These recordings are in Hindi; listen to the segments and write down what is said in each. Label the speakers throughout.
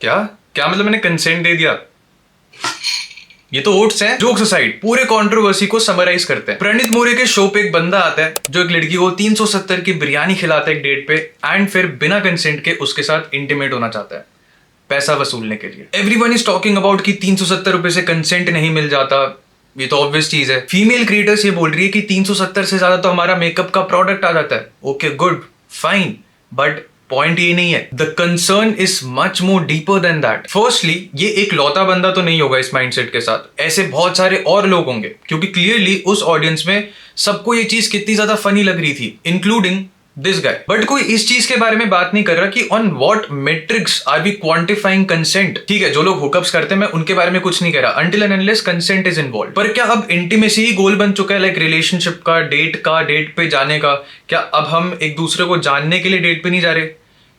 Speaker 1: क्या क्या मतलब मैंने कंसेंट दे दिया? ये तो ओट्स हैं। जोक्स असाइड, पूरे कंट्रोवर्सी को समराइज करते हैं। प्रणीत मोरे के शो पे एक बंदा आता है जो एक लड़की को 370 की बिरयानी खिलाता है एक डेट पे, एंड फिर बिना कंसेंट के उसके साथ इंटीमेट होना चाहता है पैसा वसूलने के लिए। एवरीवन इज टॉकिंग अबाउट कि 370 रुपए से कंसेंट नहीं मिल जाता। ये तो ऑब्वियस चीज है। फीमेल क्रिएटर्स ये बोल रही है कि 370 से ज्यादा तो हमारा मेकअप का प्रोडक्ट आ जाता है। Okay good fine, but point ये नहीं है। The concern is much more deeper than that. Firstly, ये एक लौता बंदा तो नहीं होगा इस माइंडसेट के साथ, ऐसे बहुत सारे और लोग होंगे, क्योंकि क्लियरली उस ऑडियंस में सबको ये चीज कितनी ज्यादा फनी लग रही थी, इंक्लूडिंग दिस गाय। बट कोई इस चीज के बारे में बात नहीं कर रहा कि on what metrics are we quantifying consent. ठीक है, जो लोग हुकअप्स करते हैं मैं उनके बारे में कुछ नहीं कह रहा, until and unless consent is involve. पर क्या अब इंटीमेसी ही गोल बन चुका है, लाइक रिलेशनशिप का, डेट पे जाने का? क्या अब हम एक दूसरे को जानने के लिए डेट पे नहीं जा रहे?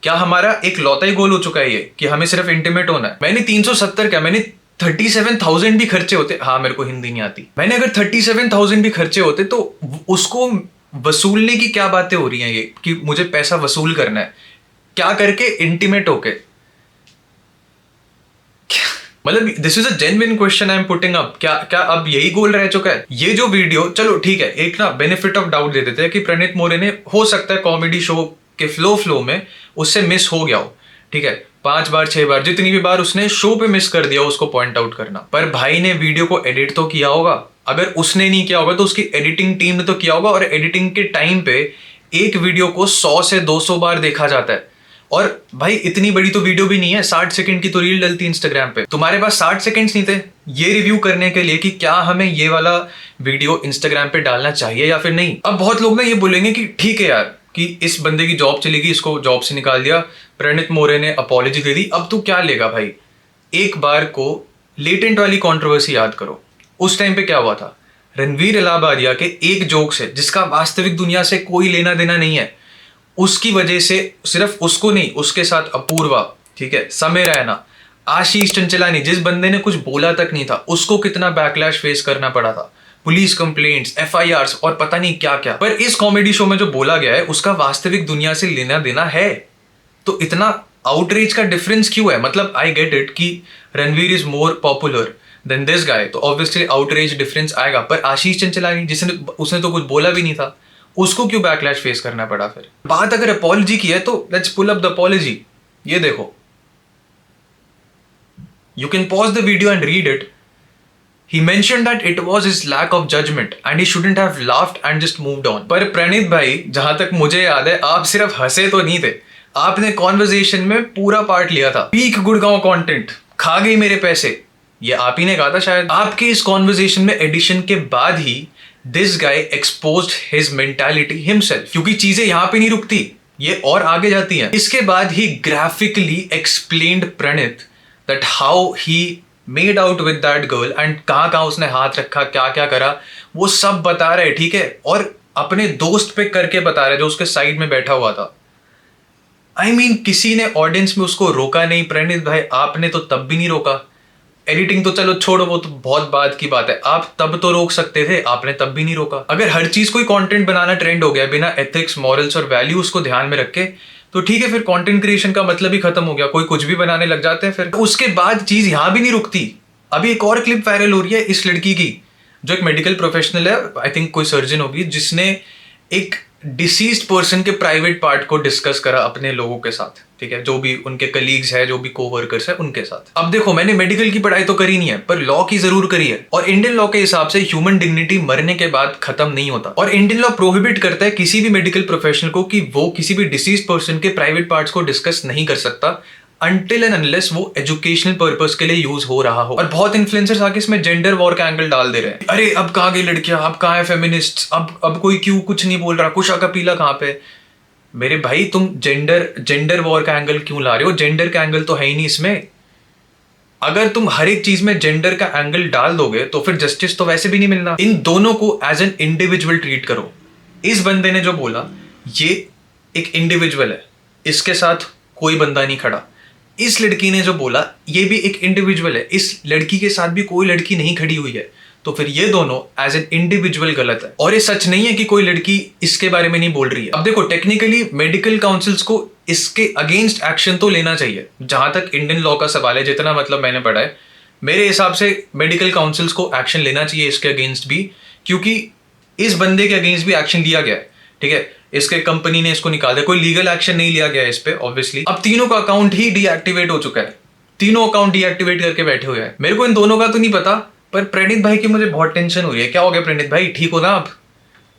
Speaker 1: क्या हमारा एक लौता ही गोल हो चुका है ये कि हमें सिर्फ इंटीमेट होना है? मैंने 370 क्या, मैंने 37,000 भी खर्चे होते, हाँ मेरे को हिंदी नहीं आती, मैंने अगर 37,000 भी खर्चे होते तो उसको वसूलने की क्या बातें हो रही हैं ये कि मुझे पैसा वसूल करना है? क्या करके? इंटीमेट होके? मतलब this is a genuine question I am putting up. क्या क्या अब यही गोल रह चुका है? ये जो वीडियो, चलो ठीक है, एक ना बेनिफिट ऑफ डाउट दे देते हैं कि प्रणीत मोरे ने हो सकता है कॉमेडी शो के फ्लो में उससे मिस हो गया हो, ठीक है, 5 बार 6 बार, जितनी भी बार उसने शो पे मिस कर दिया उसको पॉइंट आउट करना। पर भाई ने वीडियो को एडिट तो किया होगा। अगर उसने नहीं किया होगा तो उसकी एडिटिंग टीम ने तो किया होगा, और एडिटिंग के टाइम पे एक वीडियो को 100 से 200 बार देखा जाता है। और भाई इतनी बड़ी तो वीडियो भी नहीं है, 60 सेकंड की तो रील डलती है इंस्टाग्राम पे। तुम्हारे पास 60 सेकंड्स नहीं थे ये रिव्यू करने के लिए कि क्या हमें ये वाला वीडियो इंस्टाग्राम पे डालना चाहिए या फिर नहीं? अब बहुत लोग ना ये बोलेंगे कि ठीक है यार कि इस बंदे की जॉब चली गई, इसको जॉब से निकाल दिया, प्रणीत मोरे ने अपॉलॉजी दे दी, अब तू क्या लेगा भाई? एक बार को लेटेंट वाली कंट्रोवर्सी याद करो। उस टाइम पे क्या हुआ था? रणवीर इलाहाबादिया के एक जोक से, जिसका वास्तविक दुनिया से कोई लेना देना नहीं है, उसकी वजह से सिर्फ उसको नहीं, उसके साथ अपूर्वा, ठीक है, समय रैना, आशीष चंचलानी, जिस बंदे ने कुछ बोला तक नहीं था, उसको कितना बैकलैश फेस करना पड़ा था, पुलिस कंप्लेंट्स, FIRs और पता नहीं क्या क्या। पर इस कॉमेडी शो में जो बोला गया है उसका वास्तविक दुनिया से लेना देना है, तो इतना आउटरीच का डिफरेंस क्यों है? मतलब आई गेट इट कि Ranveer is more popular than this guy, तो ऑब्वियसली आउटरीच डिफरेंस आएगा। पर आशीष चंचलानी, जिसने उसने तो कुछ बोला भी नहीं था, उसको क्यों बैकलैश फेस करना पड़ा? फिर बात अगर अपॉलॉजी की है तो let's pull up the apology. ये देखो, you can pause the video and read it. He mentioned that it was his lack of judgment and he shouldn't have laughed and just moved on. पर प्रणीत भाई, जहां तक मुझे याद है, आप सिर्फ हंसे तो नहीं थे, आपने कॉन्वर्सेशन में पूरा पार्ट लिया था। पीक गुड़गांव कंटेंट, खा गई मेरे पैसे, ये आप ही ने कहा था शायद। आपके इस कॉन्वर्सेशन में एडिशन के बाद ही this guy exposed his mentality himself, क्योंकि चीजें यहां पे नहीं रुकती, ये और आगे जाती हैं। इसके बाद ही graphically explained Praneet that how he made out with that girl and कहां उसने हाथ रखा, क्या क्या करा, वो सब बता रहे, ठीक है, और अपने दोस्त पे करके बता रहे जो उसके साइड में बैठा हुआ था। I mean, किसी ने ऑडियंस में उसको रोका नहीं। प्रणीत भाई, आपने तो तब भी नहीं रोका। एडिटिंग तो चलो छोड़ो, वो तो बहुत बाद की बात है, आप तब तो रोक सकते थे, आपने तब भी नहीं रोका। अगर हर चीज कोई कंटेंट बनाना ट्रेंड हो गया बिना एथिक्स, मॉरल्स और वैल्यूज को ध्यान में रख के, तो ठीक है, फिर कंटेंट क्रिएशन का मतलब ही खत्म हो गया, कोई कुछ भी बनाने लग जाते हैं। फिर उसके बाद चीज यहां भी नहीं रुकती। अभी एक और क्लिप वायरल हो रही है इस लड़की की, जो एक मेडिकल प्रोफेशनल है, आई थिंक कोई सर्जन होगी, जिसने एक डिसीज्ड पर्सन के प्राइवेट पार्ट को डिस्कस करा अपने लोगों के साथ, ठीक है, जो भी उनके कलीग्स है, जो भी कोवर्कर्स है, उनके साथ। अब देखो, मैंने मेडिकल की पढ़ाई तो करी नहीं है, पर लॉ की जरूर करी है, और इंडियन लॉ के हिसाब से ह्यूमन डिग्निटी मरने के बाद खत्म नहीं होता, और इंडियन लॉ प्रोहिबिट करता है किसी भी मेडिकल प्रोफेशनल को कि वो किसी भी डिसीज पर्सन के प्राइवेट पार्ट्स को डिस्कस नहीं कर सकता अनटिल एंड अनलेस वो एजुकेशनल पर्पस के लिए यूज हो रहा हो। और बहुत इन्फ्लुएंसर्स आके इसमें जेंडर वॉर का एंगल डाल दे रहे हैं। अरे अब कहाँ गई लड़कियां, अब कहाँ है फेमिनिस्ट, अब कोई क्यों कुछ नहीं बोल रहा, कुशा कपीला कहाँ पे? मेरे भाई, तुम जेंडर वॉर का एंगल क्यों ला रहे हो? जेंडर का एंगल तो है ही नहीं इसमें। अगर तुम हर एक चीज में जेंडर का एंगल डाल दोगे तो फिर जस्टिस तो वैसे भी नहीं मिलना। इन दोनों को एज एन इंडिविजुअल ट्रीट करो। इस बंदे ने जो बोला, ये एक इंडिविजुअल है, इसके साथ कोई बंदा नहीं खड़ा। इस लड़की ने जो बोला, ये भी एक इंडिविजुअल है, इस लड़की के साथ भी कोई लड़की नहीं खड़ी हुई है। तो फिर ये दोनों एज एन इंडिविजुअल गलत है। और ये सच नहीं है कि कोई लड़की इसके बारे में नहीं बोल रही है। अब देखो, टेक्निकली मेडिकल काउंसिल्स को इसके अगेंस्ट एक्शन तो लेना चाहिए। जहां तक इंडियन लॉ का सवाल है, जितना मतलब मैंने पढ़ा है, मेरे हिसाब से मेडिकल काउंसिल्स को एक्शन लेना चाहिए इसके अगेंस्ट भी, क्योंकि इस बंदे के अगेंस्ट भी एक्शन लिया गया है, ठीक है। इसके कंपनी ने इसको निकाल दिया, कोई लीगल एक्शन नहीं लिया गया इस पे ऑब्वियसली। अब तीनों का अकाउंट ही डीएक्टिवेट हो चुका है, तीनों अकाउंट डीएक्टिवेट करके बैठे हुए हैं। मेरे को इन दोनों का तो नहीं पता, पर प्रणीत भाई की मुझे बहुत टेंशन हो रही है। क्या हो गया प्रणीत भाई, ठीक हो ना आप?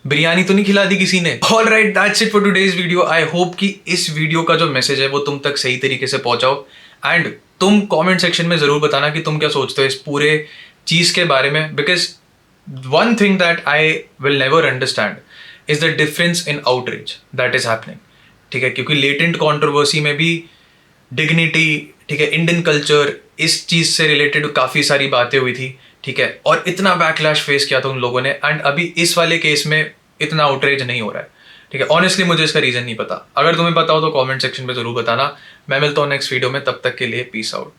Speaker 1: बिरयानी तो नहीं खिला दी किसी ने? All right, that's it for today's video. I hope कि इस वीडियो का जो मैसेज है वो तुम तक सही तरीके से पहुंचाओ। एंड तुम कमेंट सेक्शन में जरूर बताना कि तुम क्या सोचते हो इस पूरे चीज के बारे में, because one thing that I will never understand is the difference in outreach that is happening, ठीक है। क्योंकि लेटेंट कंट्रोवर्सी में भी डिग्निटी, ठीक है, इंडियन कल्चर, इस चीज से रिलेटेड काफी सारी बातें हुई थी, ठीक है, और इतना बैकलैश फेस किया था उन लोगों ने। एंड अभी इस वाले केस में इतना आउटरीच नहीं हो रहा है, ठीक है। ऑनेस्टली मुझे इसका रीजन नहीं पता। अगर तुम्हें पता हो तो कमेंट सेक्शन में जरूर बताना। मैं मिलता हूँ नेक्स्ट वीडियो में, तब तक के लिए पीस आउट।